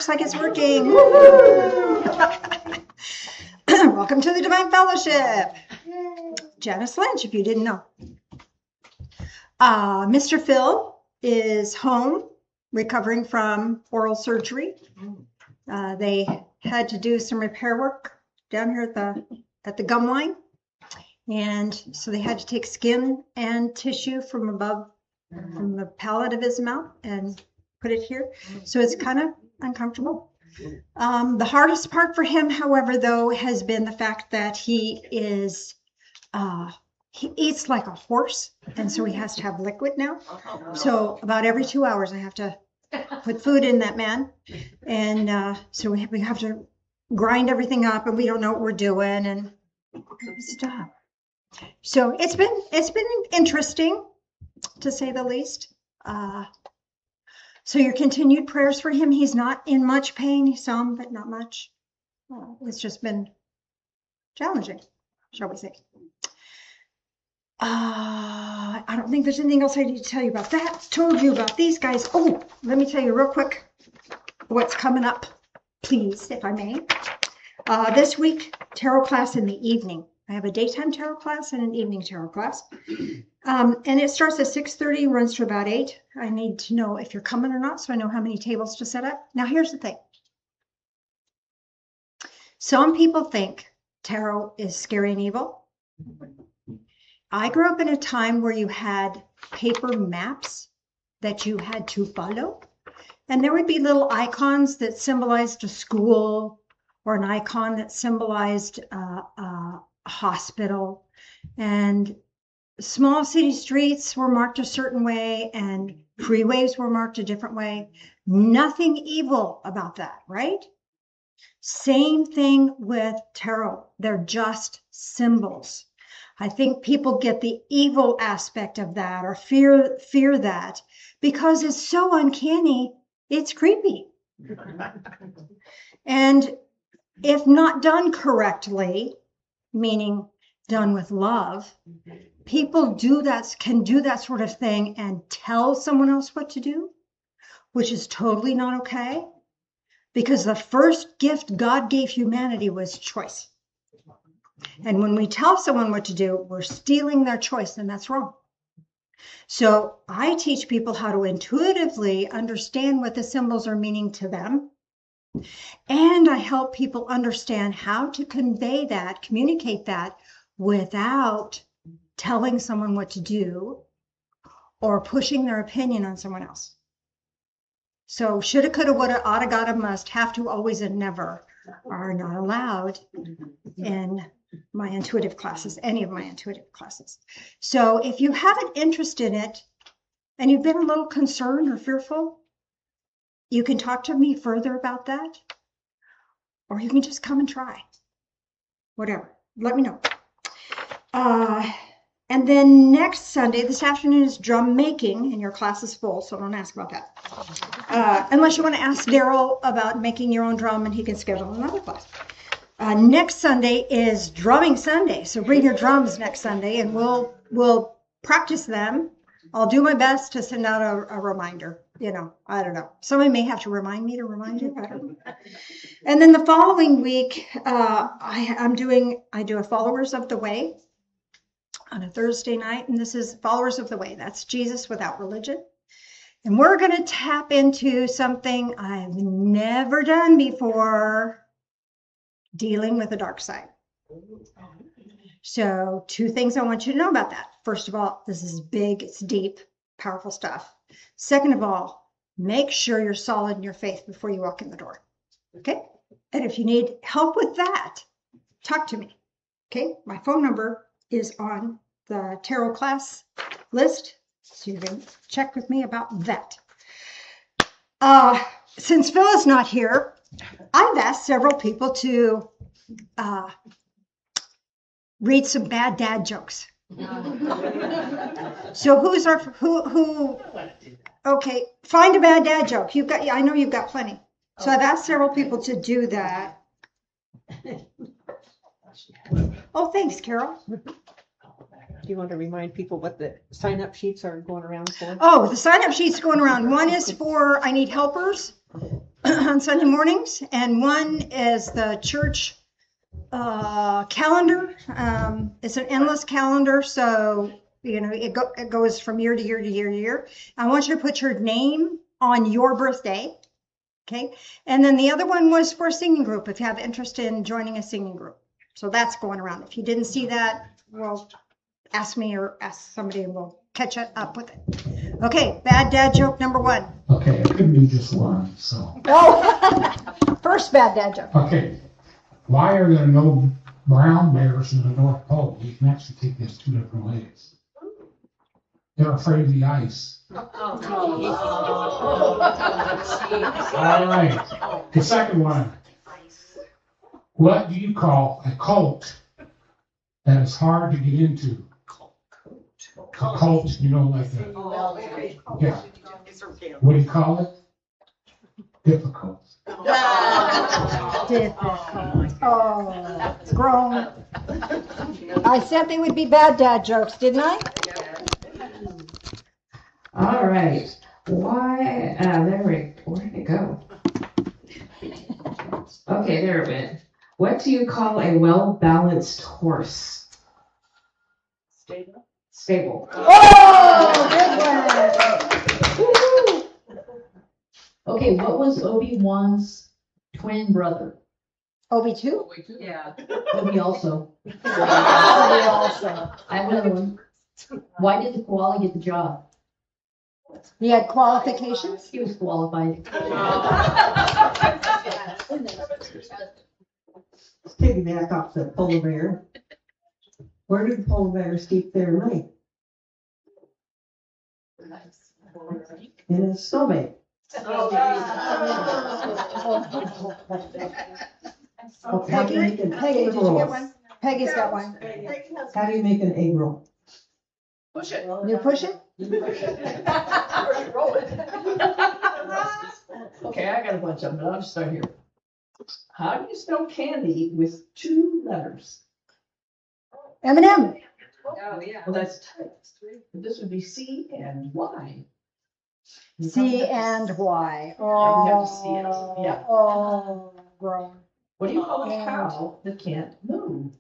Looks like it's working. Welcome to the Divine Fellowship. Janice Lynch, if you didn't know. Mr. Phil is home recovering from oral surgery. They had to do some repair work down here at the gum line. And so they had to take skin and tissue from the palate of his mouth and put it here. So it's kind of uncomfortable. The hardest part for him, however, though, has been the fact that he eats like a horse, and so he has to have liquid now. So about every 2 hours I have to put food in that man, and so we have to grind everything up, and we don't know what we're doing and stuff. So it's been interesting, to say the least. So your continued prayers for him. He's not in much pain, some, but not much. It's just been challenging, shall we say. I don't think there's anything else I need to tell you about that. Told you about these guys. Oh, let me tell you real quick what's coming up, please, if I may. This week, tarot class in the evening. I have a daytime tarot class and an evening tarot class. And it starts at 6:30, runs to about 8. I need to know if you're coming or not, so I know how many tables to set up. Now, here's the thing. Some people think tarot is scary and evil. I grew up in a time where you had paper maps that you had to follow. And there would be little icons that symbolized a school, or an icon that symbolized a hospital. And small city streets were marked a certain way, and freeways were marked a different way. Nothing evil about that, right? Same thing with tarot. They're just symbols. I think people get the evil aspect of that, or fear that, because it's so uncanny, it's creepy. And if not done correctly, meaning done with love, people can do that sort of thing and tell someone else what to do, which is totally not okay, because the first gift God gave humanity was choice. And when we tell someone what to do, we're stealing their choice, and that's wrong. So I teach people how to intuitively understand what the symbols are meaning to them. And I help people understand how to convey that, communicate that, without telling someone what to do or pushing their opinion on someone else. So shoulda, coulda, woulda, oughta, gotta, must, have to, always, and never are not allowed in my intuitive classes, any of my intuitive classes. So if you have an interest in it and you've been a little concerned or fearful, you can talk to me further about that, or you can just come and try. Whatever, let me know. And then next Sunday, this afternoon, is drum making, and your class is full, so don't ask about that. Unless you want to ask Daryl about making your own drum, and he can schedule another class. Next Sunday is drumming Sunday, so bring your drums next Sunday, and we'll practice them. I'll do my best to send out a reminder. I don't know. Somebody may have to remind me to remind you. I don't know. And then the following week, I do a Followers of the Way on a Thursday night, and this is Followers of the Way. That's Jesus without religion. And we're going to tap into something I've never done before, dealing with the dark side. So 2 things I want you to know about that. First of all, this is big, it's deep, powerful stuff. Second of all, make sure you're solid in your faith before you walk in the door. Okay? And if you need help with that, talk to me. Okay? My phone number is on the tarot class list, so you can check with me about that. Since Phil is not here, I've asked several people to read some bad dad jokes. So who? Okay, find a bad dad joke. I know you've got plenty. So I've asked several people to do that. Oh, thanks, Carol. Do you want to remind people what the sign-up sheets are going around for? Oh, the sign-up sheets going around. One is for I need helpers. on Sunday mornings, and one is the church calendar. It's an endless calendar, so it goes from year to year to year to year. I want you to put your name on your birthday, okay? And then the other one was for a singing group, if you have interest in joining a singing group. So that's going around. If you didn't see that, well, ask me or ask somebody and we'll catch up with it. Okay, bad dad joke number 1. Okay, it could be just one, so. Oh, first bad dad joke. Okay, why are there no brown bears in the North Pole? You can actually take this 2 different ways. They're afraid of the ice. All right, the second one. What do you call a cult that is hard to get into? A cult, like that. Yeah. What do you call it? Difficult. Difficult. Oh, grown. I said they would be bad dad jokes, didn't I? All right. Why? Where did it go? Okay, there it went. What do you call a well-balanced horse? Stable. Oh, good one. Okay, what was Obi-Wan's twin brother? Obi too? Yeah. Obi also. Obi also. I have another one. Why did the koala get the job? He had qualifications? He was qualified. Let's piggyback off the polar bear. Where do the polar bears keep their money? In a snowbank. Peggy, did you get one? Peggy's got one. How do you make an egg roll? Push it. You push it? Roll it. Okay, I got a bunch of them, but I'll just start here. How do you spell candy with 2 letters? M&M. Oh, yeah. Well, that's typed. But this would be C and Y. C and Y. You have to see it. Yeah. Oh, grown. What do you call a cow that can't move?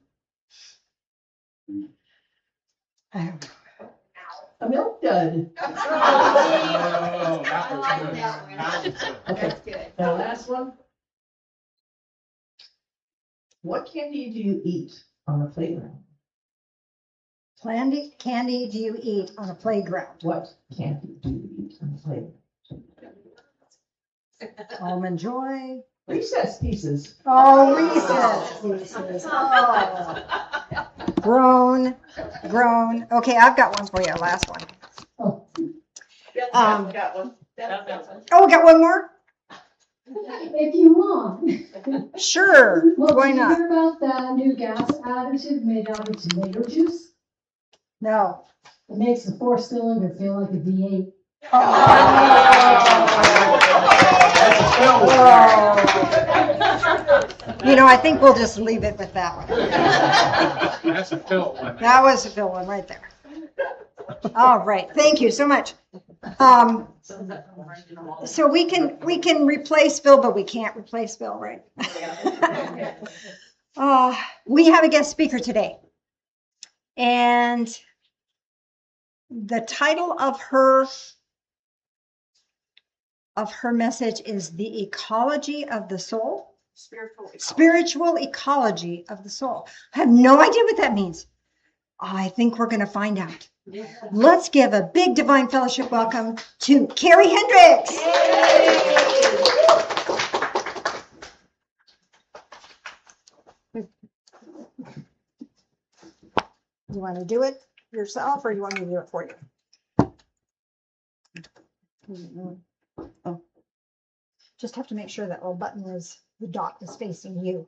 I don't know. A milk dud. Oh, that was good. That was good. Okay, That's good. now last one. What candy do you eat on the playground? Candy do you eat on a playground? What candy do you eat on the playground? Almond Joy. Recess pieces. Oh, Reese's Pieces. Oh. Grown. Okay, I've got one for you, last one. Got one. Oh, we got one more? If you want. Sure, Well, why did you not? hear about that new gas additive made out of tomato juice? No. It makes the 4-cylinder feel like a V8. I think we'll just leave it with that one. That's a Phil one. That was a Phil one right there. All right, thank you so much. So we can replace Phil, but we can't replace Phil, right? We have a guest speaker today, and the title of her message is The Ecology of the Soul. Spiritual ecology of the soul. I have no idea what that means. I think we're going to find out. Let's give a big Divine Fellowship welcome to Keri Hendrix. You want to do it yourself or you want me to do it for you? Oh. Just have to make sure that little button is, the dot is facing you.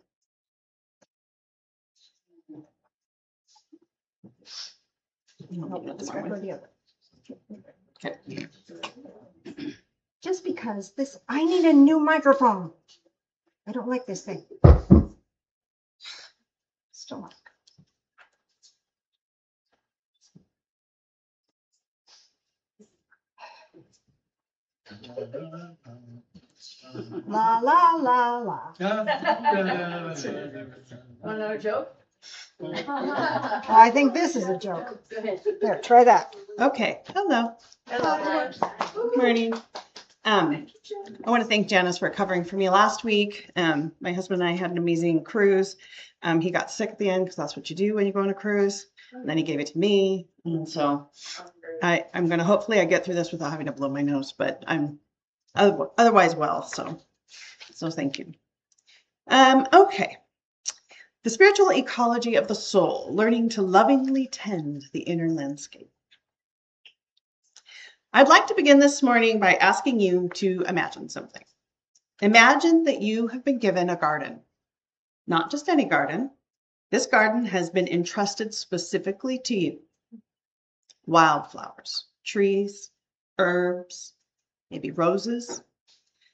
Nope, it's got to go the other. Just because I need a new microphone. I don't like this thing. Still not. La, la, la, la. Want another joke? I think this is a joke. There, try that. Okay, hello. Morning. I want to thank Janice for covering for me last week. My husband and I had an amazing cruise. He got sick at the end because that's what you do when you go on a cruise. And then he gave it to me. And so I'm going to hopefully I get through this without having to blow my nose, but I'm otherwise well. So thank you. Okay. The spiritual ecology of the soul, learning to lovingly tend the inner landscape. I'd like to begin this morning by asking you to imagine something. Imagine that you have been given a garden, not just any garden. This garden has been entrusted specifically to you. Wildflowers, trees, herbs, maybe roses.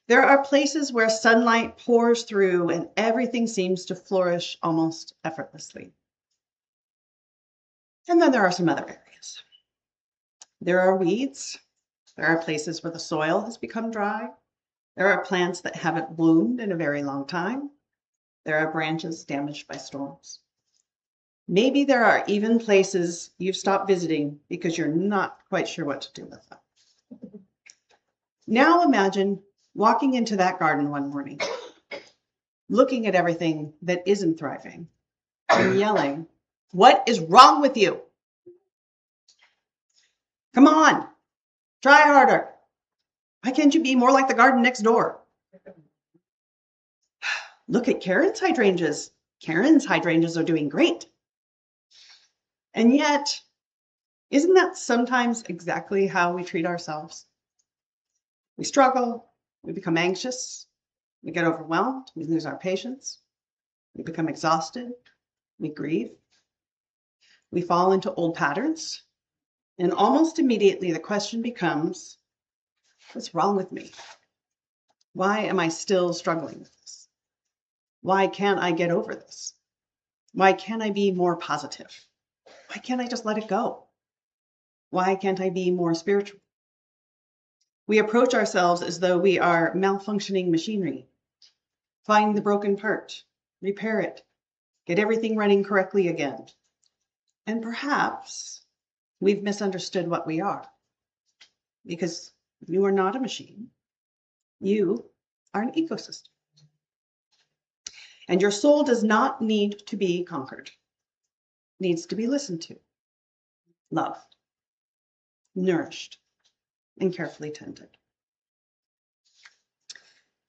There are places where sunlight pours through and everything seems to flourish almost effortlessly. And then there are some other areas. There are weeds. There are places where the soil has become dry. There are plants that haven't bloomed in a very long time. There are branches damaged by storms. Maybe there are even places you've stopped visiting because you're not quite sure what to do with them. Now imagine walking into that garden one morning, looking at everything that isn't thriving and yelling, "What is wrong with you? Come on, try harder. Why can't you be more like the garden next door? Look at Karen's hydrangeas. Karen's hydrangeas are doing great." And yet, isn't that sometimes exactly how we treat ourselves? We struggle, we become anxious, we get overwhelmed, we lose our patience, we become exhausted, we grieve, we fall into old patterns, and almost immediately the question becomes, what's wrong with me? Why am I still struggling with this? Why can't I get over this? Why can't I be more positive? Why can't I just let it go? Why can't I be more spiritual? We approach ourselves as though we are malfunctioning machinery. Find the broken part, repair it, get everything running correctly again. And perhaps we've misunderstood what we are. Because you are not a machine. You are an ecosystem. And your soul does not need to be conquered. It needs to be listened to, loved, nourished, and carefully tended.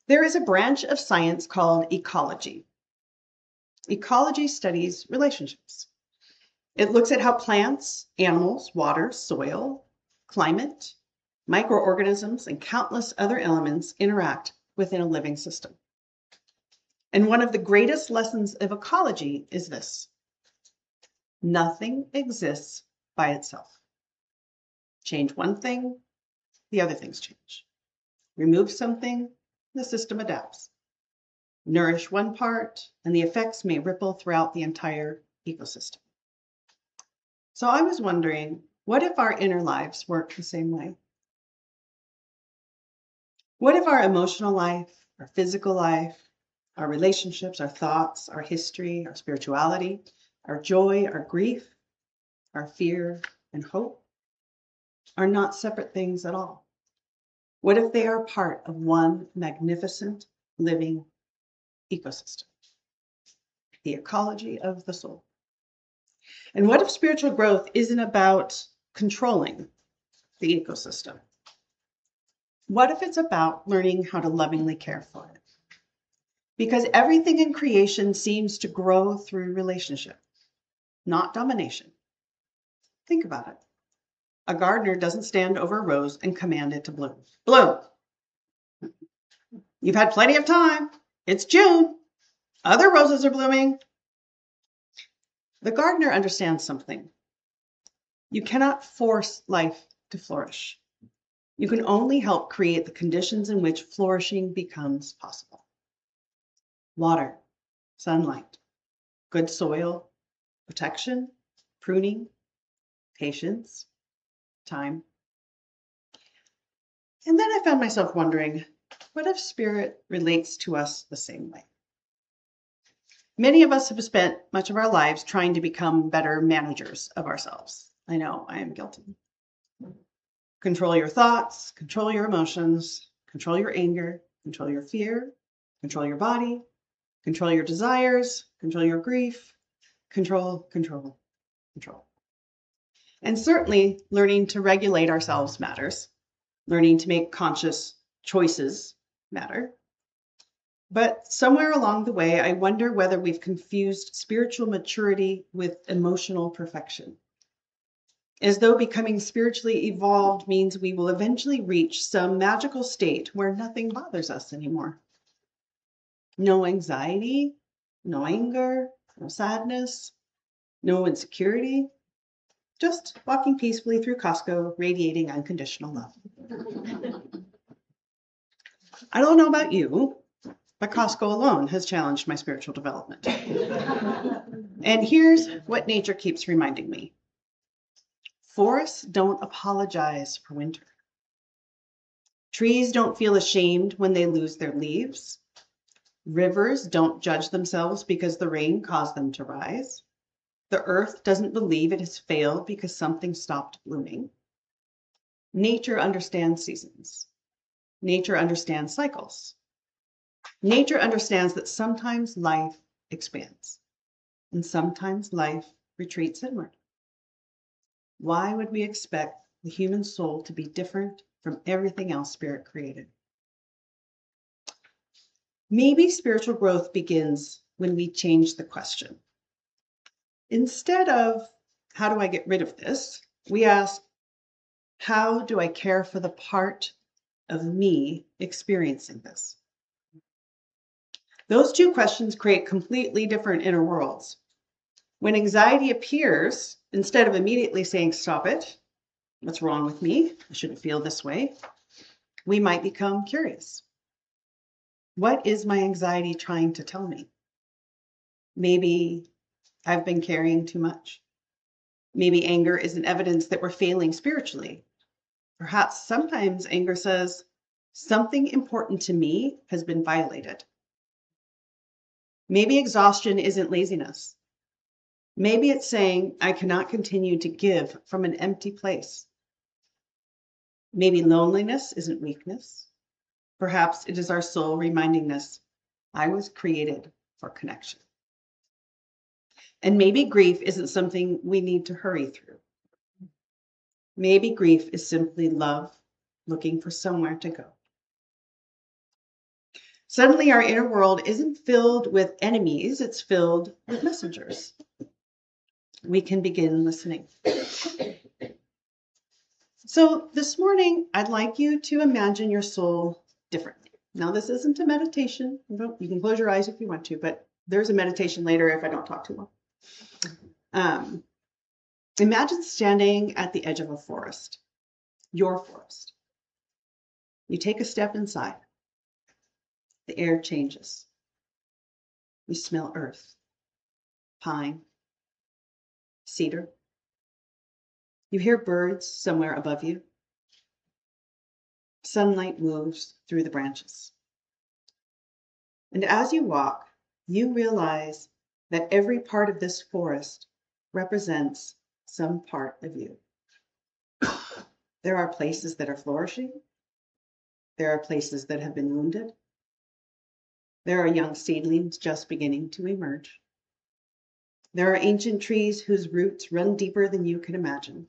There is a branch of science called ecology. Ecology studies relationships. It looks at how plants, animals, water, soil, climate, microorganisms, and countless other elements interact within a living system. And one of the greatest lessons of ecology is this: nothing exists by itself. Change one thing, the other things change. Remove something, the system adapts. Nourish one part, and the effects may ripple throughout the entire ecosystem. So I was wondering, what if our inner lives work the same way? What if our emotional life, our physical life, our relationships, our thoughts, our history, our spirituality, our joy, our grief, our fear, and hope are not separate things at all? What if they are part of one magnificent living ecosystem? The ecology of the soul. And what if spiritual growth isn't about controlling the ecosystem? What if it's about learning how to lovingly care for it? Because everything in creation seems to grow through relationship, not domination. Think about it. A gardener doesn't stand over a rose and command it to bloom. Bloom! You've had plenty of time. It's June. Other roses are blooming. The gardener understands something. You cannot force life to flourish. You can only help create the conditions in which flourishing becomes possible. Water, sunlight, good soil, protection, pruning, patience, time. And then I found myself wondering, What if Spirit relates to us the same way? Many of us have spent much of our lives trying to become better managers of ourselves. I know, I am guilty. Control your thoughts, control your emotions, control your anger, control your fear, control your body, control your desires, control your grief, control, control, control. And certainly learning to regulate ourselves matters. Learning to make conscious choices matter. But somewhere along the way, I wonder whether we've confused spiritual maturity with emotional perfection. As though becoming spiritually evolved means we will eventually reach some magical state where nothing bothers us anymore. No anxiety, no anger, no sadness, no insecurity, just walking peacefully through Costco, radiating unconditional love. I don't know about you, but Costco alone has challenged my spiritual development. And here's what nature keeps reminding me. Forests don't apologize for winter. Trees don't feel ashamed when they lose their leaves. Rivers don't judge themselves because the rain caused them to rise. The earth doesn't believe it has failed because something stopped blooming. Nature understands seasons. Nature understands cycles. Nature understands that sometimes life expands and sometimes life retreats inward. Why would we expect the human soul to be different from everything else Spirit created? Maybe spiritual growth begins when we change the question. Instead of, how do I get rid of this? We ask, how do I care for the part of me experiencing this? Those two questions create completely different inner worlds. When anxiety appears, instead of immediately saying, stop it, what's wrong with me? I shouldn't feel this way. We might become curious. What is my anxiety trying to tell me? Maybe I've been carrying too much. Maybe anger is an evidence that we're failing spiritually. Perhaps sometimes anger says, something important to me has been violated. Maybe exhaustion isn't laziness. Maybe it's saying, I cannot continue to give from an empty place. Maybe loneliness isn't weakness. Perhaps it is our soul reminding us, I was created for connection. And maybe grief isn't something we need to hurry through. Maybe grief is simply love looking for somewhere to go. Suddenly our inner world isn't filled with enemies, it's filled with messengers. We can begin listening. So this morning, I'd like you to imagine your soul differently. Now, this isn't a meditation. You can close your eyes if you want to, but there's a meditation later if I don't talk too long. Imagine standing at the edge of a forest, your forest. You take a step inside. The air changes. You smell earth, pine, cedar. You hear birds somewhere above you. Sunlight moves through the branches. And as you walk, you realize that every part of this forest represents some part of you. There are places that are flourishing. There are places that have been wounded. There are young seedlings just beginning to emerge. There are ancient trees whose roots run deeper than you can imagine.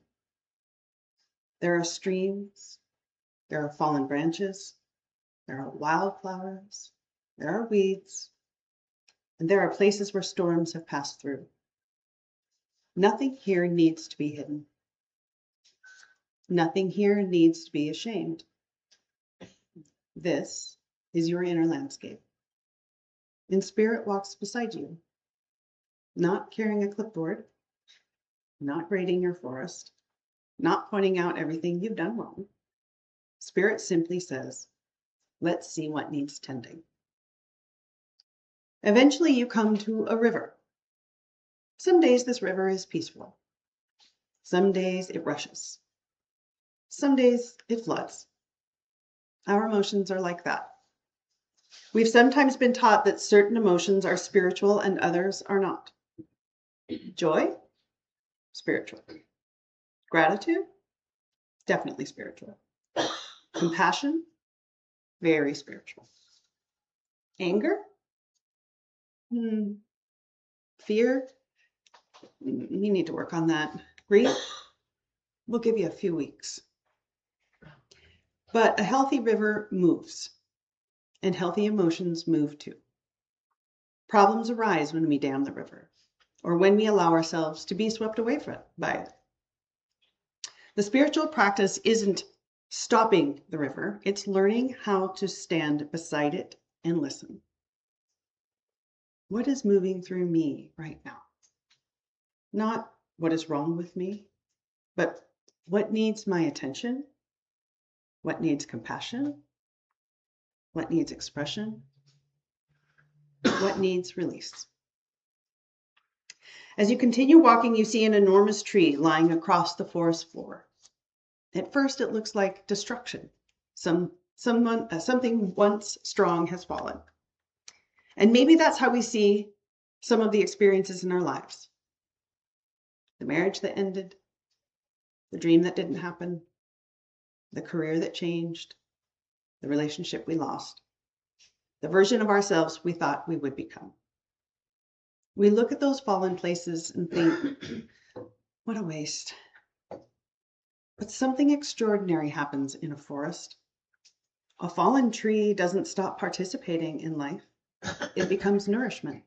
There are streams. There are fallen branches. There are wildflowers. There are weeds. And there are places where storms have passed through. Nothing here needs to be hidden. Nothing here needs to be ashamed. This is your inner landscape. And Spirit walks beside you, not carrying a clipboard, not grading your forest, not pointing out everything you've done wrong. Spirit simply says, let's see what needs tending. Eventually you come to a river. Some days this river is peaceful. Some days it rushes. Some days it floods. Our emotions are like that. We've sometimes been taught that certain emotions are spiritual and others are not. Joy, spiritual. Gratitude, definitely spiritual. Compassion, very spiritual. Anger, fear, we need to work on that. Grief, we'll give you a few weeks. But a healthy river moves, and healthy emotions move too. Problems arise when we dam the river, or when we allow ourselves to be swept away by it. The spiritual practice isn't stopping the river, it's learning how to stand beside it and listen. What is moving through me right now? Not what is wrong with me, but what needs my attention? What needs compassion? What needs expression? What needs release? As you continue walking, you see an enormous tree lying across the forest floor. At first, it looks like destruction. Something once strong has fallen. And maybe that's how we see some of the experiences in our lives. The marriage that ended, the dream that didn't happen, the career that changed, the relationship we lost, the version of ourselves we thought we would become. We look at those fallen places and think, what a waste. But something extraordinary happens in a forest. A fallen tree doesn't stop participating in life. It becomes nourishment.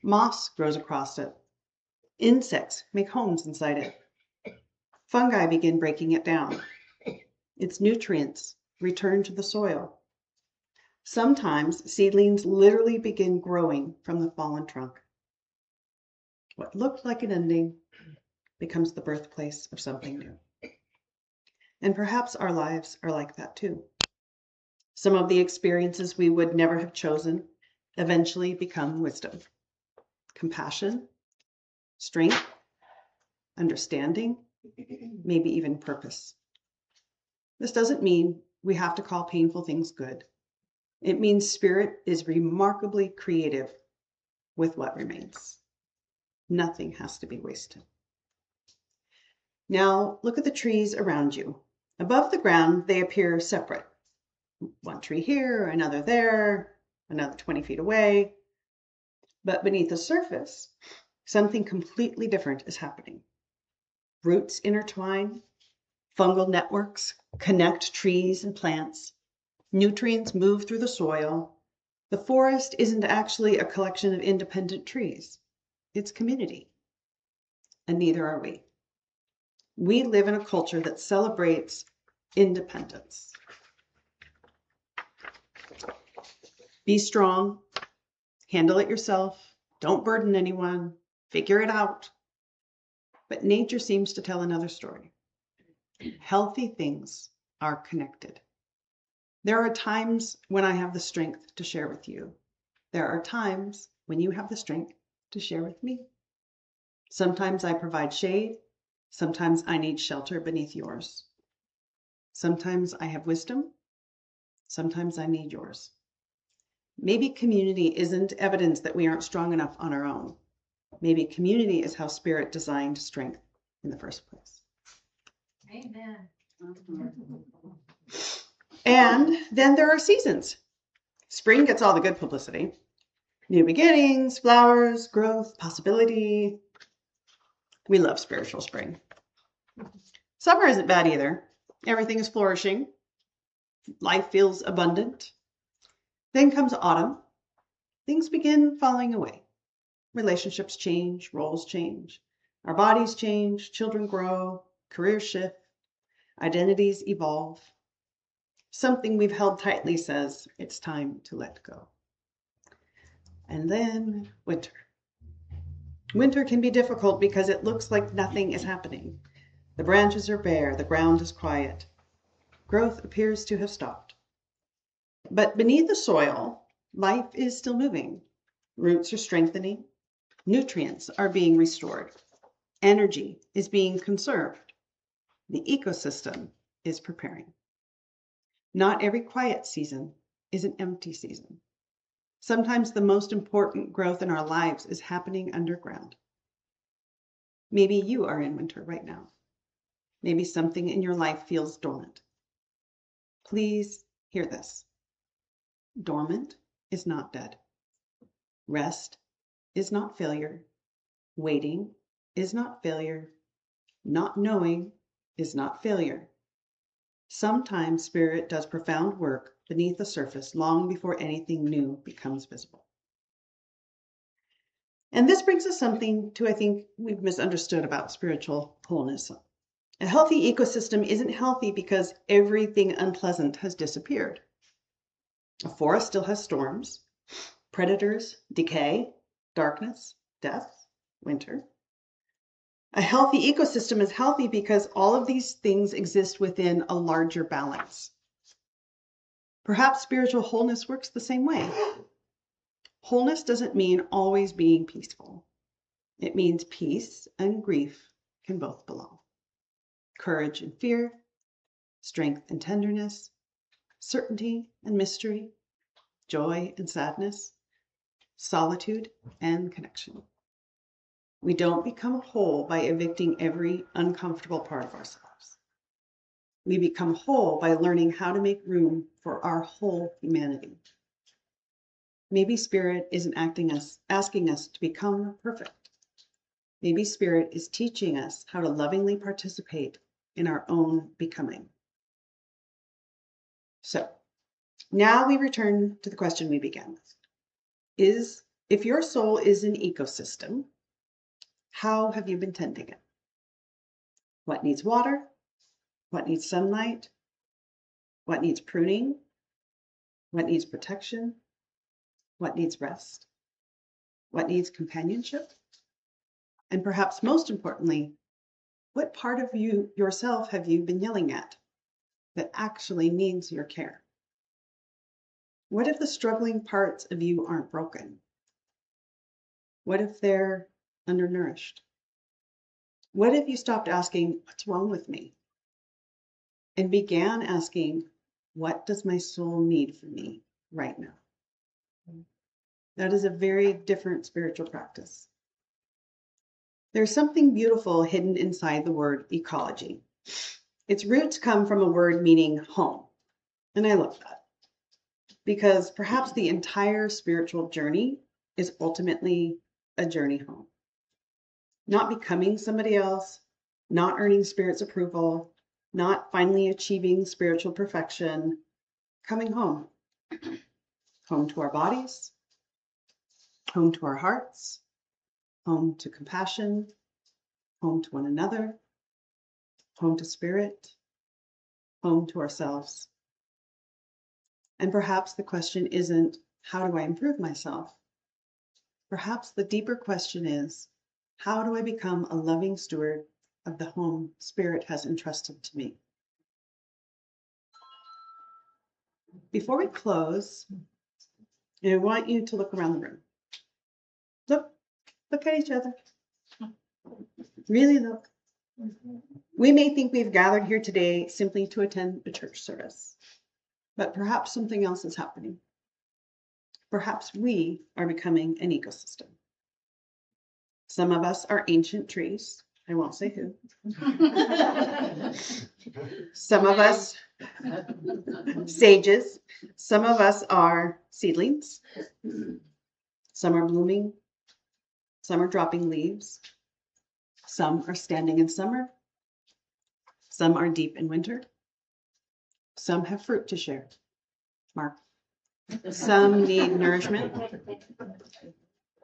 Moss grows across it. Insects make homes inside it. Fungi begin breaking it down. Its nutrients return to the soil. Sometimes seedlings literally begin growing from the fallen trunk. What looked like an ending becomes the birthplace of something new. And perhaps our lives are like that too. Some of the experiences we would never have chosen eventually become wisdom, compassion, strength, understanding, maybe even purpose. This doesn't mean we have to call painful things good. It means spirit is remarkably creative with what remains. Nothing has to be wasted. Now look at the trees around you. Above the ground, they appear separate. One tree here, another there, another 20 feet away. But beneath the surface, something completely different is happening. Roots intertwine, fungal networks connect trees and plants, nutrients move through the soil. The forest isn't actually a collection of independent trees. It's community. And neither are we. We live in a culture that celebrates independence. Be strong, handle it yourself, don't burden anyone, figure it out. But nature seems to tell another story. Healthy things are connected. There are times when I have the strength to share with you. There are times when you have the strength to share with me. Sometimes I provide shade. Sometimes I need shelter beneath yours. Sometimes I have wisdom. Sometimes I need yours. Maybe community isn't evidence that we aren't strong enough on our own. Maybe community is how spirit designed strength in the first place. Amen. And then there are seasons. Spring gets all the good publicity. New beginnings, flowers, growth, possibility. We love spiritual spring. Summer isn't bad either. Everything is flourishing. Life feels abundant. Then comes autumn. Things begin falling away. Relationships change, roles change. Our bodies change, children grow, careers shift, identities evolve. Something we've held tightly says it's time to let go. And then winter. Winter can be difficult because it looks like nothing is happening. The branches are bare, the ground is quiet. Growth appears to have stopped. But beneath the soil, life is still moving. Roots are strengthening. Nutrients are being restored. Energy is being conserved. The ecosystem is preparing. Not every quiet season is an empty season. Sometimes the most important growth in our lives is happening underground. Maybe you are in winter right now. Maybe something in your life feels dormant. Please hear this. Dormant is not dead. Rest is not failure. Waiting is not failure. Not knowing is not failure. Sometimes Spirit does profound work beneath the surface long before anything new becomes visible. And this brings us something to, I think, we've misunderstood about spiritual wholeness. A healthy ecosystem isn't healthy because everything unpleasant has disappeared. A forest still has storms, predators, decay, darkness, death, winter. A healthy ecosystem is healthy because all of these things exist within a larger balance. Perhaps spiritual wholeness works the same way. Wholeness doesn't mean always being peaceful. It means peace and grief can both belong. Courage and fear, strength and tenderness, certainty and mystery, joy and sadness, solitude and connection. We don't become whole by evicting every uncomfortable part of ourselves. We become whole by learning how to make room for our whole humanity. Maybe Spirit isn't asking us to become perfect. Maybe Spirit is teaching us how to lovingly participate in our own becoming. So, now we return to the question we began with. If your soul is an ecosystem, how have you been tending it? What needs water? What needs sunlight? What needs pruning? What needs protection? What needs rest? What needs companionship? And perhaps most importantly, what part of yourself have you been yelling at that actually needs your care? What if the struggling parts of you aren't broken? What if they're undernourished? What if you stopped asking, what's wrong with me? And began asking, what does my soul need from me right now? That is a very different spiritual practice. There's something beautiful hidden inside the word ecology. Its roots come from a word meaning home. And I love that because perhaps the entire spiritual journey is ultimately a journey home. Not becoming somebody else, not earning Spirit's approval, not finally achieving spiritual perfection, coming home. Home to our bodies, home to our hearts, home to compassion, home to one another, home to Spirit, home to ourselves. And perhaps the question isn't, how do I improve myself? Perhaps the deeper question is, how do I become a loving steward of the home Spirit has entrusted to me? Before we close, I want you to look around the room. Look at each other. Really look. We may think we've gathered here today simply to attend a church service, but perhaps something else is happening. Perhaps we are becoming an ecosystem. Some of us are ancient trees. I won't say who. Some of us sages. Some of us are seedlings. Some are blooming. Some are dropping leaves. Some are standing in summer. Some are deep in winter. Some have fruit to share. Mark. Some need nourishment.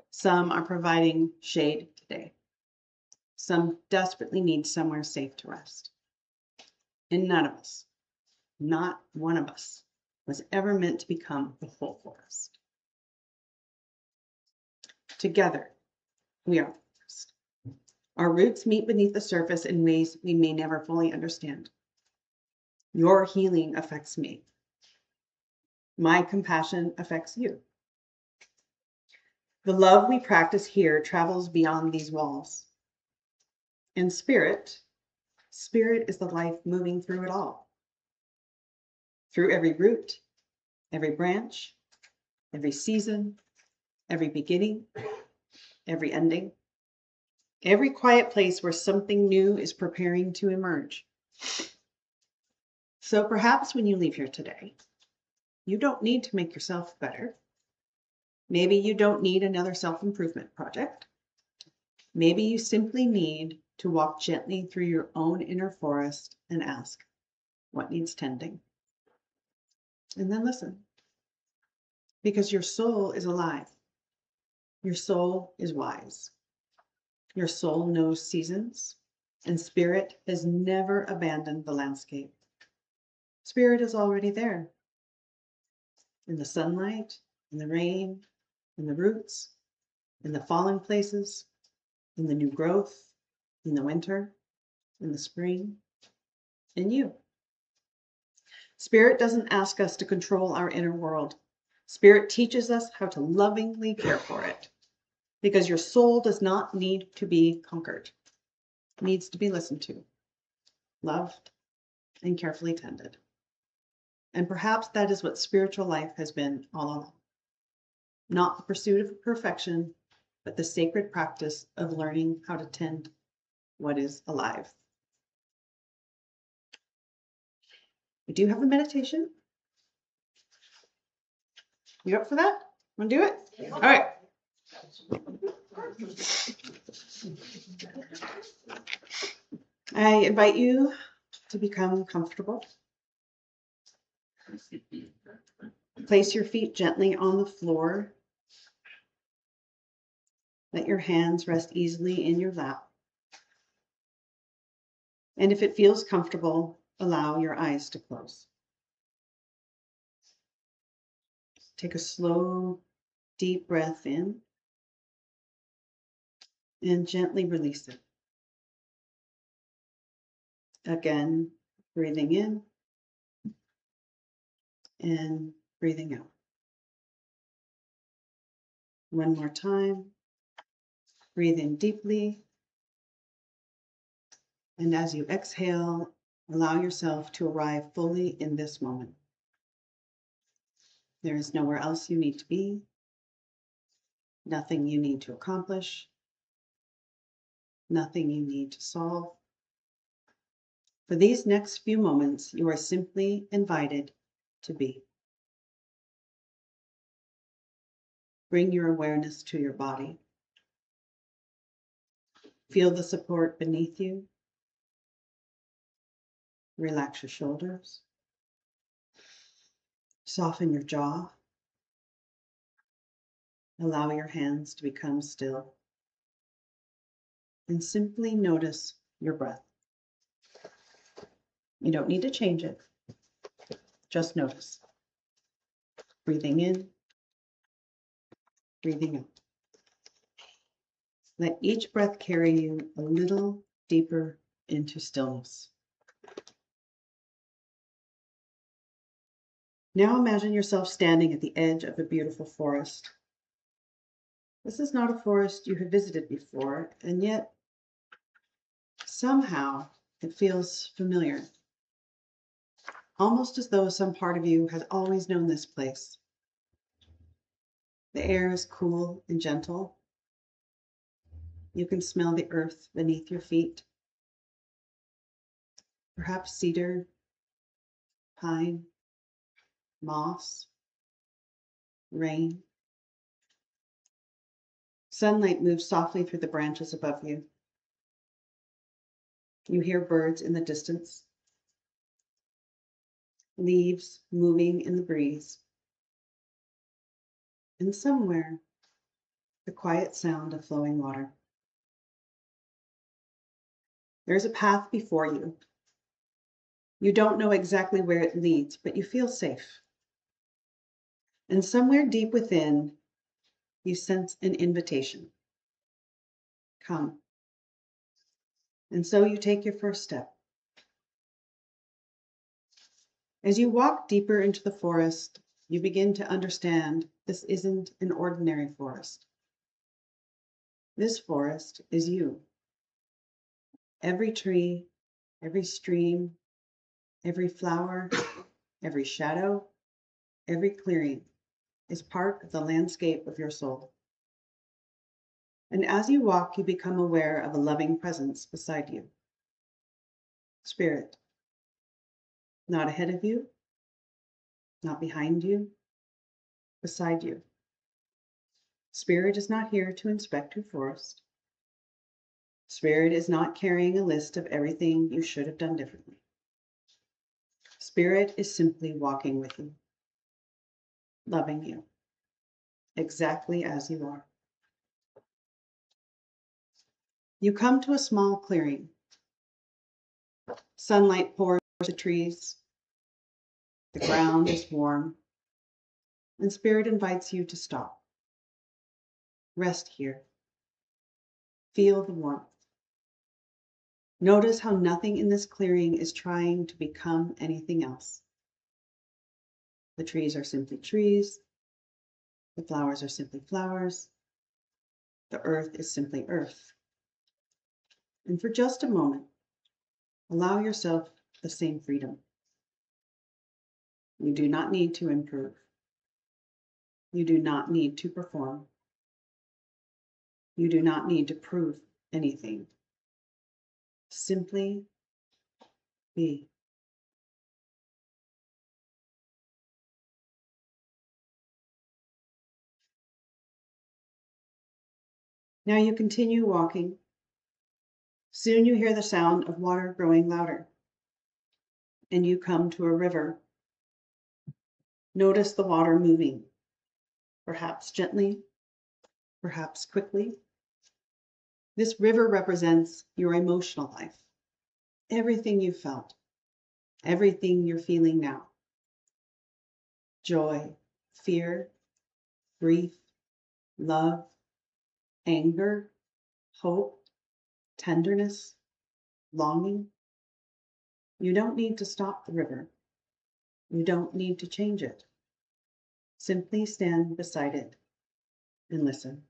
Some are providing shade today. Some desperately need somewhere safe to rest. And none of us, not one of us, was ever meant to become the whole forest. Together, we are the forest. Our roots meet beneath the surface in ways we may never fully understand. Your healing affects me. My compassion affects you. The love we practice here travels beyond these walls. And Spirit is the life moving through it all. Through every root every branch, every season, every beginning, every ending, every quiet place where something new is preparing to emerge. So perhaps when you leave here today, you don't need to make yourself better. Maybe you don't need another self-improvement project. Maybe you simply need to walk gently through your own inner forest and ask, what needs tending? And then listen. Because your soul is alive. Your soul is wise. Your soul knows seasons, and spirit has never abandoned the landscape. Spirit is already there. In the sunlight, in the rain, in the roots, in the fallen places, in the new growth, in the winter, in the spring, in you. Spirit doesn't ask us to control our inner world. Spirit teaches us how to lovingly care for it. Because your soul does not need to be conquered. It needs to be listened to, loved, and carefully tended. And perhaps that is what spiritual life has been all along. Not the pursuit of perfection, but the sacred practice of learning how to tend what is alive. We do have a meditation. You up for that? Want to do it? All right. I invite you to become comfortable. Place your feet gently on the floor. Let your hands rest easily in your lap. And if it feels comfortable, allow your eyes to close. Take a slow, deep breath in and gently release it. Again, breathing in and breathing out. One more time. Breathe in deeply. And as you exhale, allow yourself to arrive fully in this moment. There is nowhere else you need to be, nothing you need to accomplish, nothing you need to solve. For these next few moments, you are simply invited to be. Bring your awareness to your body. Feel the support beneath you. Relax your shoulders. Soften your jaw. Allow your hands to become still. And simply notice your breath. You don't need to change it. Just notice. Breathing in, breathing out. Let each breath carry you a little deeper into stillness. Now imagine yourself standing at the edge of a beautiful forest. This is not a forest you have visited before, and yet somehow it feels familiar. Almost as though some part of you has always known this place. The air is cool and gentle. You can smell the earth beneath your feet. Perhaps cedar, pine, moss, rain. Sunlight moves softly through the branches above you. You hear birds in the distance, leaves moving in the breeze, and somewhere, the quiet sound of flowing water. There's a path before you. You don't know exactly where it leads, but you feel safe. And somewhere deep within, you sense an invitation. Come. And so you take your first step. As you walk deeper into the forest, you begin to understand this isn't an ordinary forest. This forest is you. Every tree, every stream, every flower, every shadow, every clearing is part of the landscape of your soul. And as you walk, you become aware of a loving presence beside you. Spirit, not ahead of you, not behind you, beside you. Spirit is not here to inspect your forest. Spirit is not carrying a list of everything you should have done differently. Spirit is simply walking with you, loving you, exactly as you are. You come to a small clearing. Sunlight pours the trees. The ground is warm. And Spirit invites you to stop. Rest here. Feel the warmth. Notice how nothing in this clearing is trying to become anything else. The trees are simply trees. The flowers are simply flowers. The earth is simply earth. And for just a moment, allow yourself the same freedom. You do not need to improve. You do not need to perform. You do not need to prove anything. Simply be. Now you continue walking. Soon you hear the sound of water growing louder, and you come to a river. Notice the water moving, perhaps gently, perhaps quickly. This river represents your emotional life, everything you felt, everything you're feeling now. Joy, fear, grief, love, anger, hope, tenderness, longing. You don't need to stop the river. You don't need to change it. Simply stand beside it and listen.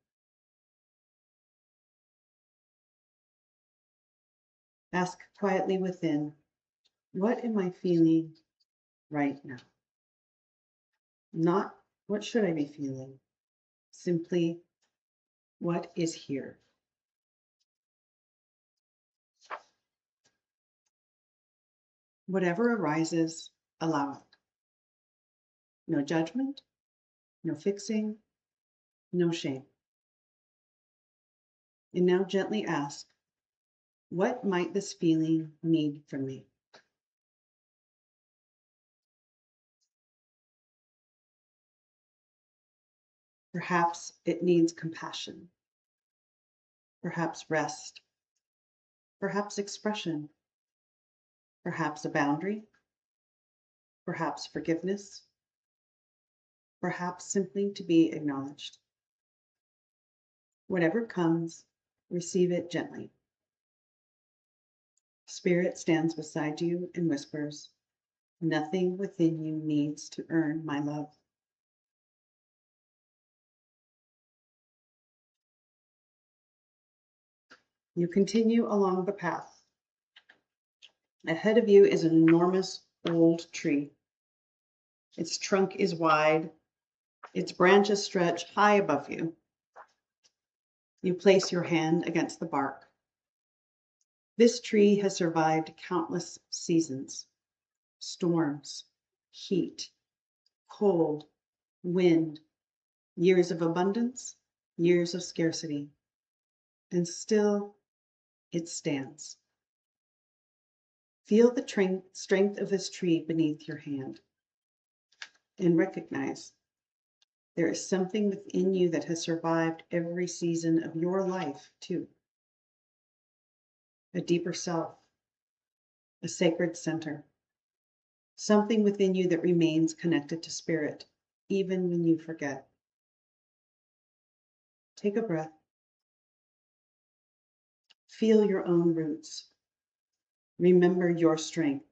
Ask quietly within, what am I feeling right now? Not what should I be feeling? Simply, what is here? Whatever arises, allow it. No judgment, no fixing, no shame. And now gently ask, what might this feeling need from me? Perhaps it needs compassion, perhaps rest, perhaps expression, perhaps a boundary, perhaps forgiveness, perhaps simply to be acknowledged. Whatever comes, receive it gently. Spirit stands beside you and whispers, nothing within you needs to earn my love. You continue along the path. Ahead of you is an enormous old tree. Its trunk is wide. Its branches stretch high above you. You place your hand against the bark. This tree has survived countless seasons, storms, heat, cold, wind, years of abundance, years of scarcity, and still it stands. Feel the strength of this tree beneath your hand and recognize there is something within you that has survived every season of your life too. A deeper self, a sacred center, something within you that remains connected to spirit, even when you forget. Take a breath. Feel your own roots. Remember your strength.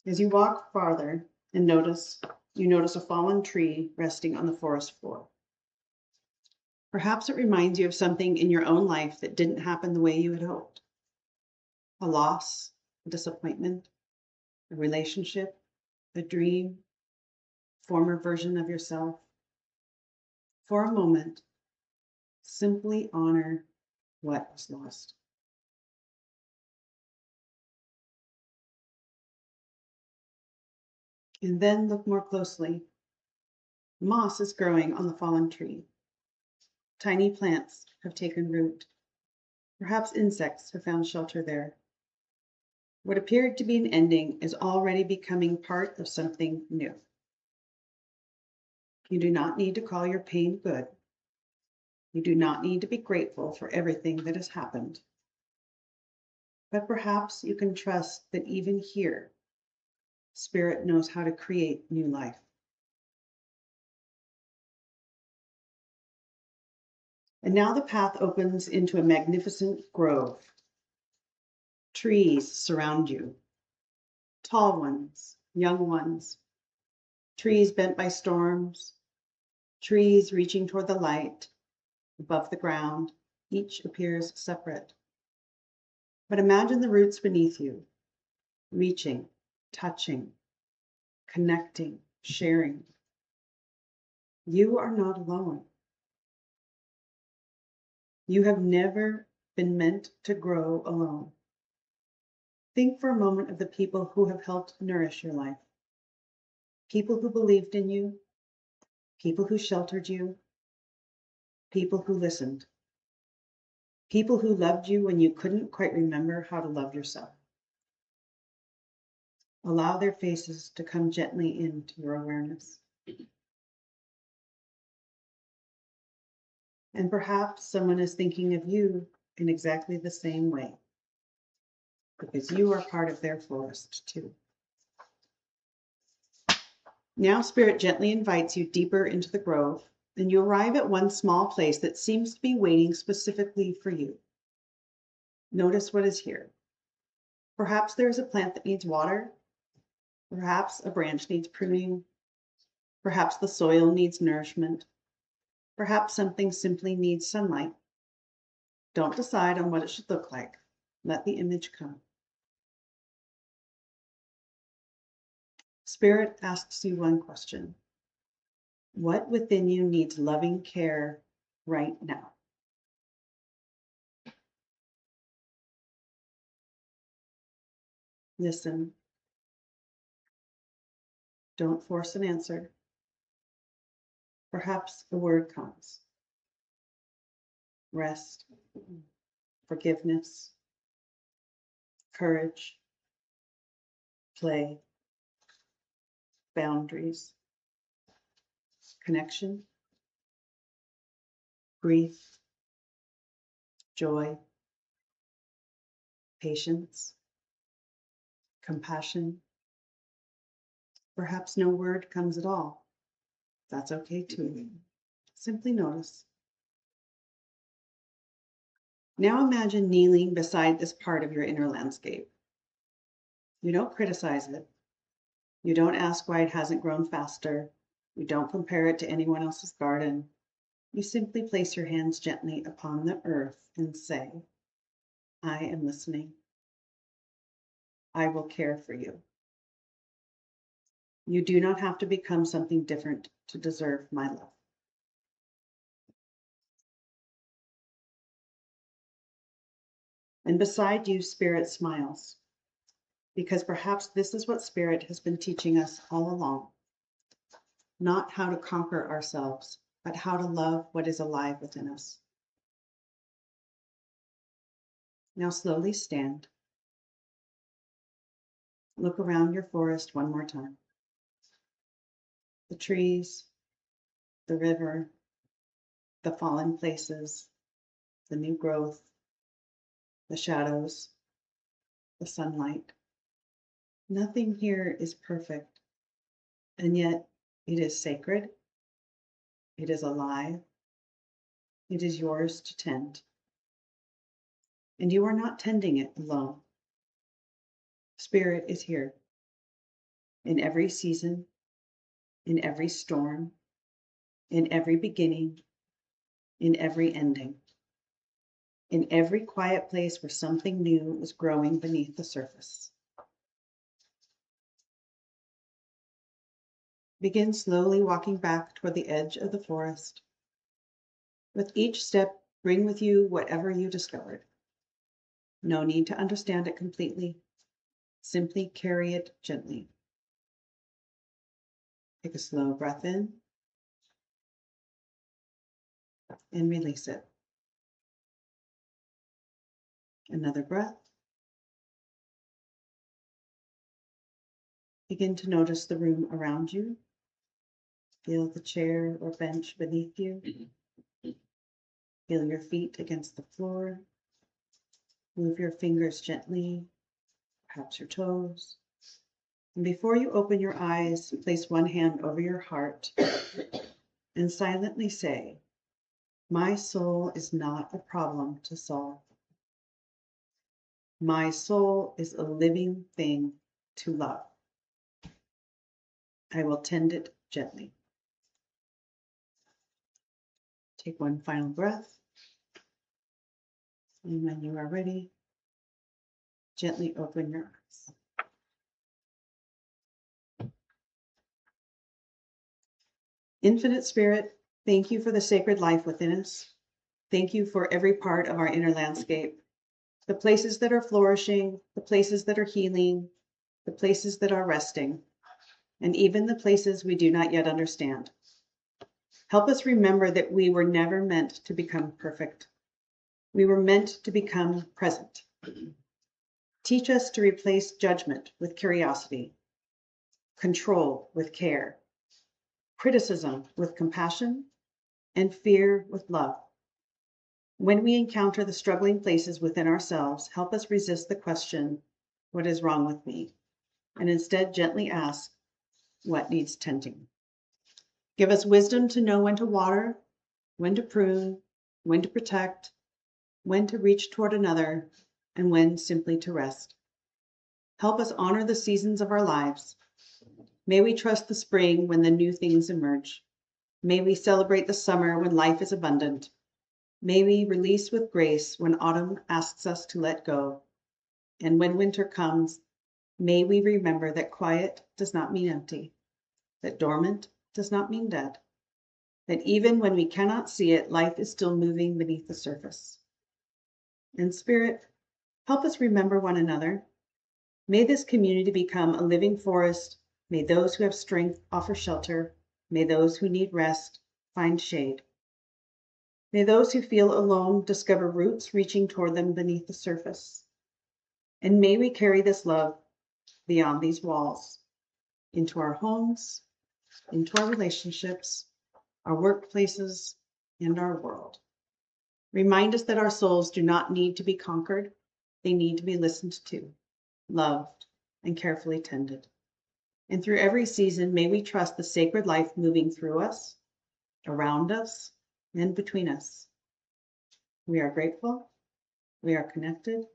As you walk farther and you notice a fallen tree resting on the forest floor. Perhaps it reminds you of something in your own life that didn't happen the way you had hoped. A loss, a disappointment, a relationship, a dream, former version of yourself. For a moment, simply honor what was lost. And then look more closely. Moss is growing on the fallen tree. Tiny plants have taken root. Perhaps insects have found shelter there. What appeared to be an ending is already becoming part of something new. You do not need to call your pain good. You do not need to be grateful for everything that has happened. But perhaps you can trust that even here, Spirit knows how to create new life. And now the path opens into a magnificent grove. Trees surround you. Tall ones, young ones, trees bent by storms, trees reaching toward the light, above the ground, each appears separate. But imagine the roots beneath you, reaching, touching, connecting, sharing. You are not alone. You have never been meant to grow alone. Think for a moment of the people who have helped nourish your life. People who believed in you, people who sheltered you, people who listened, people who loved you when you couldn't quite remember how to love yourself. Allow their faces to come gently into your awareness. And perhaps someone is thinking of you in exactly the same way, because you are part of their forest too. Now Spirit gently invites you deeper into the grove, and you arrive at one small place that seems to be waiting specifically for you. Notice what is here. Perhaps there is a plant that needs water. Perhaps a branch needs pruning. Perhaps the soil needs nourishment. Perhaps something simply needs sunlight. Don't decide on what it should look like. Let the image come. Spirit asks you one question. What within you needs loving care right now? Listen. Don't force an answer. Perhaps a word comes. Rest, forgiveness, courage, play, boundaries, connection, grief, joy, patience, compassion. Perhaps no word comes at all. That's okay too. Simply notice. Now imagine kneeling beside this part of your inner landscape. You don't criticize it. You don't ask why it hasn't grown faster. You don't compare it to anyone else's garden. You simply place your hands gently upon the earth and say, I am listening. I will care for you. You do not have to become something different to deserve my love. And beside you, Spirit smiles, because perhaps this is what Spirit has been teaching us all along. Not how to conquer ourselves, but how to love what is alive within us. Now slowly stand. Look around your forest one more time. The trees, the river, the fallen places, the new growth, the shadows, the sunlight. Nothing here is perfect, and yet it is sacred. It is alive. It is yours to tend. And you are not tending it alone. Spirit is here in every season, in every storm, in every beginning, in every ending, in every quiet place where something new is growing beneath the surface. Begin slowly walking back toward the edge of the forest. With each step, bring with you whatever you discovered. No need to understand it completely. Simply carry it gently. Take a slow breath in and release it. Another breath. Begin to notice the room around you. Feel the chair or bench beneath you. Feel your feet against the floor. Move your fingers gently, perhaps your toes. And before you open your eyes, place one hand over your heart and silently say, "My soul is not a problem to solve. My soul is a living thing to love. I will tend it gently." Take one final breath. And when you are ready, gently open your eyes. Infinite Spirit, thank you for the sacred life within us. Thank you for every part of our inner landscape, the places that are flourishing, the places that are healing, the places that are resting, and even the places we do not yet understand. Help us remember that we were never meant to become perfect. We were meant to become present. Teach us to replace judgment with curiosity, control with care, criticism with compassion, and fear with love. When we encounter the struggling places within ourselves, help us resist the question, "What is wrong with me?" and instead gently ask, "What needs tending?" Give us wisdom to know when to water, when to prune, when to protect, when to reach toward another, and when simply to rest. Help us honor the seasons of our lives. May we trust the spring when the new things emerge. May we celebrate the summer when life is abundant. May we release with grace when autumn asks us to let go. And when winter comes, may we remember that quiet does not mean empty, that dormant does not mean dead, that even when we cannot see it, life is still moving beneath the surface. And Spirit, help us remember one another. May this community become a living forest. May those who have strength offer shelter. May those who need rest find shade. May those who feel alone discover roots reaching toward them beneath the surface. And may we carry this love beyond these walls, into our homes, into our relationships, our workplaces, and our world. Remind us that our souls do not need to be conquered. They need to be listened to, loved, and carefully tended. And through every season, may we trust the sacred life moving through us, around us, and between us. We are grateful, we are connected,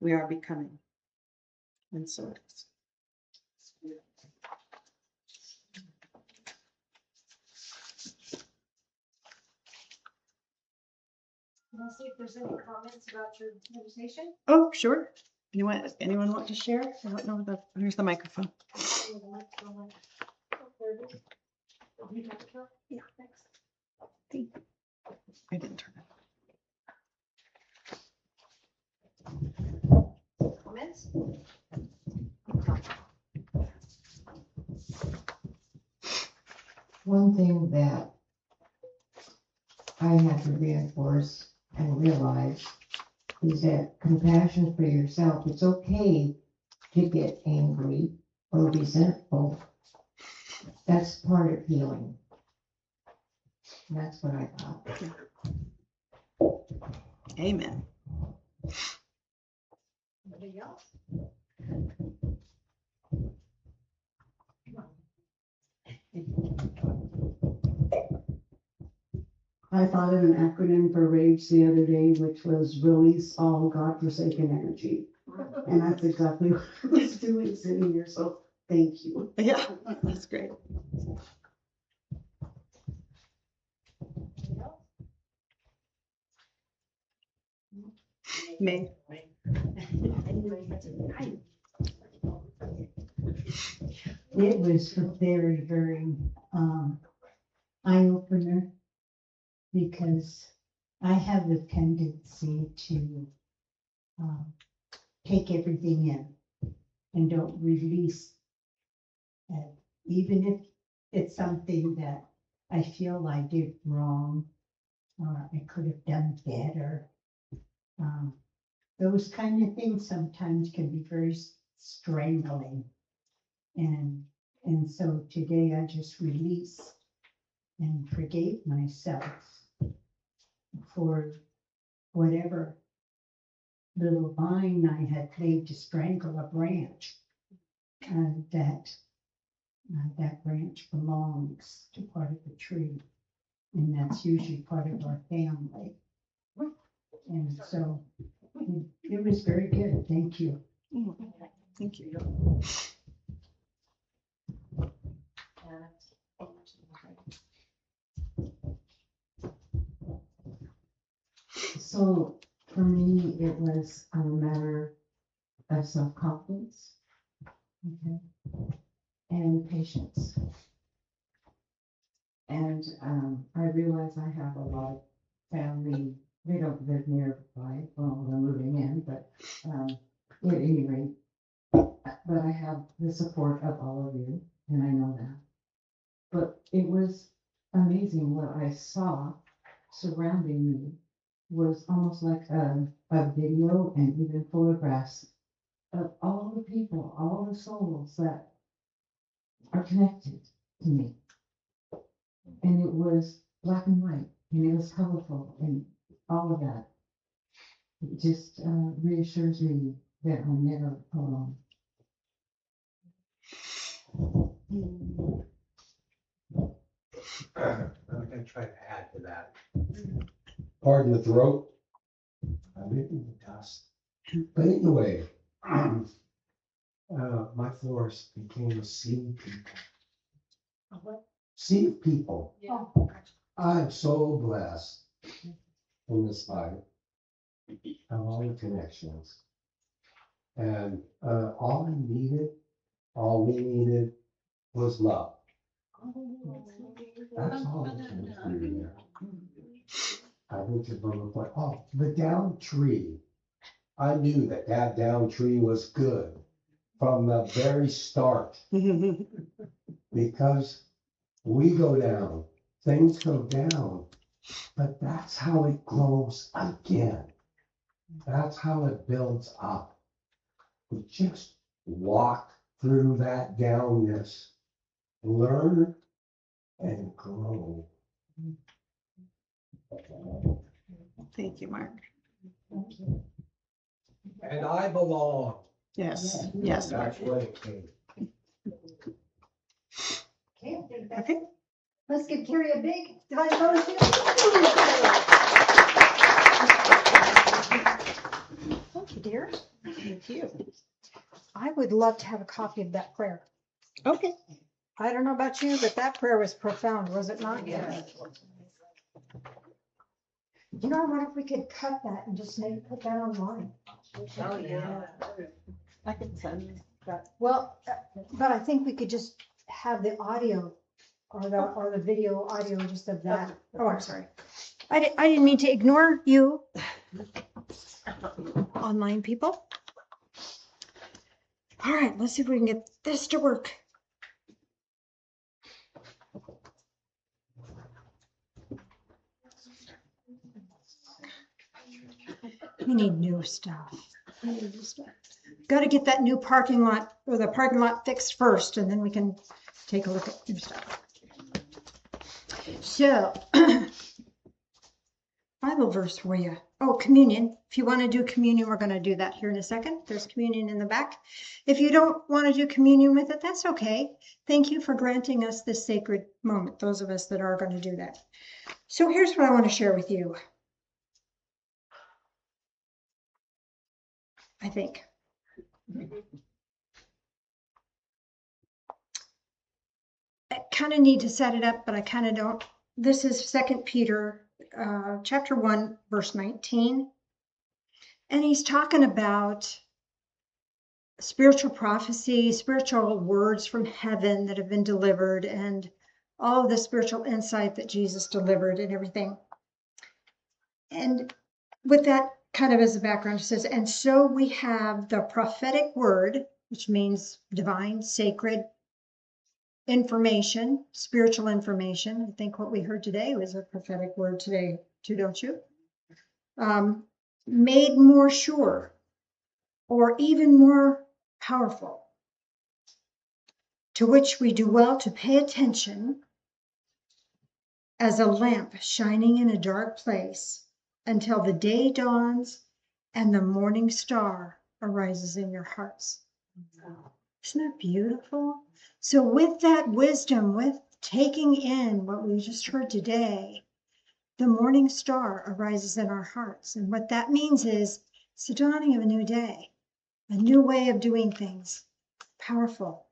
we are becoming. And so it is. Want to see if there's any comments about your meditation? Oh, sure. Anyone want to share? I don't know here's the microphone. Yeah, thanks. I didn't turn it. Comments? One thing that I have to reinforce and realize is that compassion for yourself, it's okay to get angry or resentful. That's part of healing. And that's what I thought. Amen. Anybody else? I thought of an acronym for RAGE the other day, which was Release All Godforsaken Energy. And that's exactly what I was doing sitting here, so thank you. Yeah, that's great. May. It was a very, very eye-opener because I have the tendency to take everything in and don't release. And even if it's something that I feel I did wrong or I could have done better, those kind of things sometimes can be very strangling. And so today I just released and forgave myself for whatever little vine I had made to strangle a branch. And that branch belongs to part of the tree. And that's usually part of our family. And so it was very good. Thank you. Thank you. So for me, it was a matter of self-confidence, okay, and patience. And I realize I have a lot of family. They don't live nearby. Well, they're moving in, but at any rate, but I have the support of all of you, and I know that. But it was amazing what I saw surrounding me was almost like a video and even photographs of all the people, all the souls that are connected to me. And it was black and white, and it was colorful, and all of that. It just reassures me that I'm never alone. I'm going to try to add to that. Pardon the throat. I'm in the dust. But anyway, my forest became a sea of people. Sea of people. Yeah. I'm so blessed in this life. Have all the connections. And all we needed was love. That's all that came through there. I went to the point, the down tree. I knew that down tree was good from the very start. Because we go down, things go down, but that's how it grows again. That's how it builds up. We just walk through that downness, learn and grow. Thank you, Mark. And I belong. Yes, yes. That's what it came. Okay, I think that's Okay. Let's give Keri a big divine bonus. Thank you, dear. Thank you. I would love to have a copy of that prayer. Okay. I don't know about you, but that prayer was profound, was it not? Yes. You know, I wonder if we could cut that and just maybe put that online. Oh, yeah. I can send that. Well, but I think we could just have the audio or the video audio just of that. Oh, I'm sorry. I didn't mean to ignore you, online people. All right, let's see if we can get this to work. We need new stuff. Got to get that new parking lot or the parking lot fixed first, and then we can take a look at new stuff. So, Bible verse for you. Oh, communion. If you want to do communion, we're going to do that here in a second. There's communion in the back. If you don't want to do communion with it, that's okay. Thank you for granting us this sacred moment, those of us that are going to do that. So here's what I want to share with you. I think. I kind of need to set it up, but I kind of don't. This is 2 Peter chapter 1, verse 19. And he's talking about spiritual prophecy, spiritual words from heaven that have been delivered, and all of the spiritual insight that Jesus delivered and everything. And with that kind of as a background, it says, and so we have the prophetic word, which means divine, sacred information, spiritual information. I think what we heard today was a prophetic word today, too, don't you? Made more sure or even more powerful, to which we do well to pay attention as a lamp shining in a dark place until the day dawns and the morning star arises in your hearts. Isn't that beautiful? So with that wisdom, with taking in what we just heard today, the morning star arises in our hearts. And what that means is it's the dawning of a new day, a new way of doing things, powerful,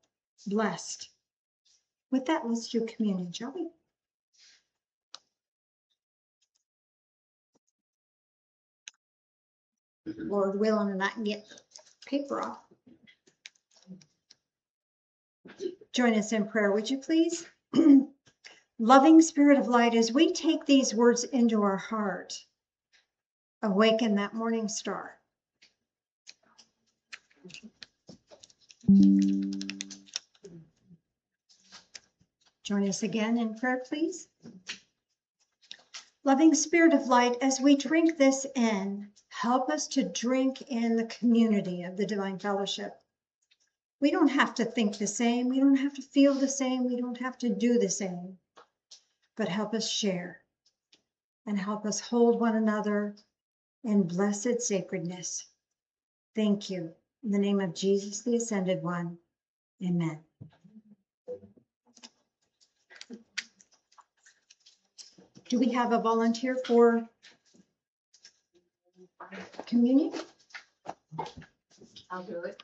blessed. With that, let's do communion, shall we? Lord willing, and I can get paper off. Join us in prayer, would you please? Loving Spirit of light, as we take these words into our heart, awaken that morning star. Join us again in prayer, please. Loving Spirit of light, as we drink this in, help us to drink in the community of the divine fellowship. We don't have to think the same. We don't have to feel the same. We don't have to do the same. But help us share and help us hold one another in blessed sacredness. Thank you. In the name of Jesus, the Ascended One. Amen. Do we have a volunteer for communion? I'll do it.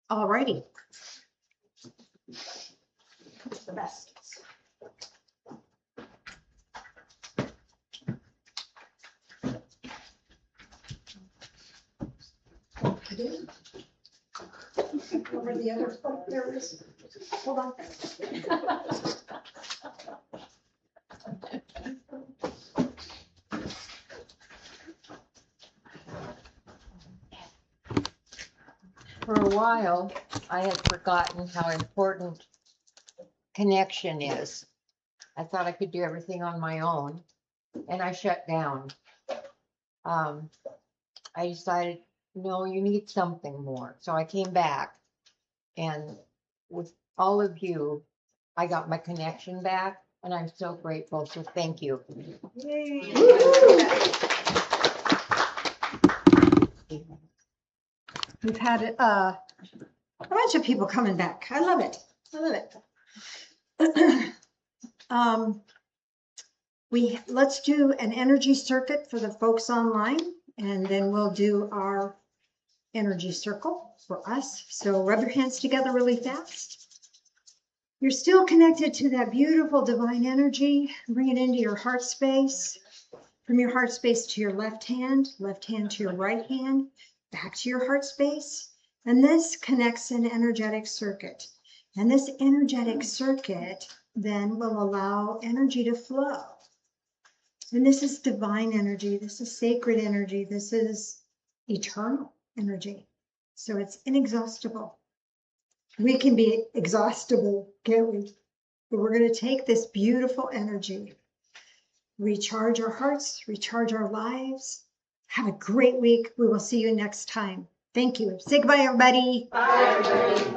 All righty. It's the best. Over the other, oh, there it is. Hold on. For a while, I had forgotten how important connection is. I thought I could do everything on my own, and I shut down. I decided, no, you need something more. So I came back, and with all of you, I got my connection back, and I'm so grateful. So thank you. Yay. We've had a bunch of people coming back. I love it. I love it. Let's do an energy circuit for the folks online, and then we'll do our energy circle for us. So rub your hands together really fast. You're still connected to that beautiful divine energy. Bring it into your heart space. From your heart space to your left hand to your right hand, back to your heart space. And this connects an energetic circuit. And this energetic circuit then will allow energy to flow. And this is divine energy. This is sacred energy. This is eternal energy. So it's inexhaustible. We can be exhaustible, can't we? But we're going to take this beautiful energy, recharge our hearts, recharge our lives. Have a great week. We will see you next time. Thank you. Say goodbye, everybody. Bye, everybody.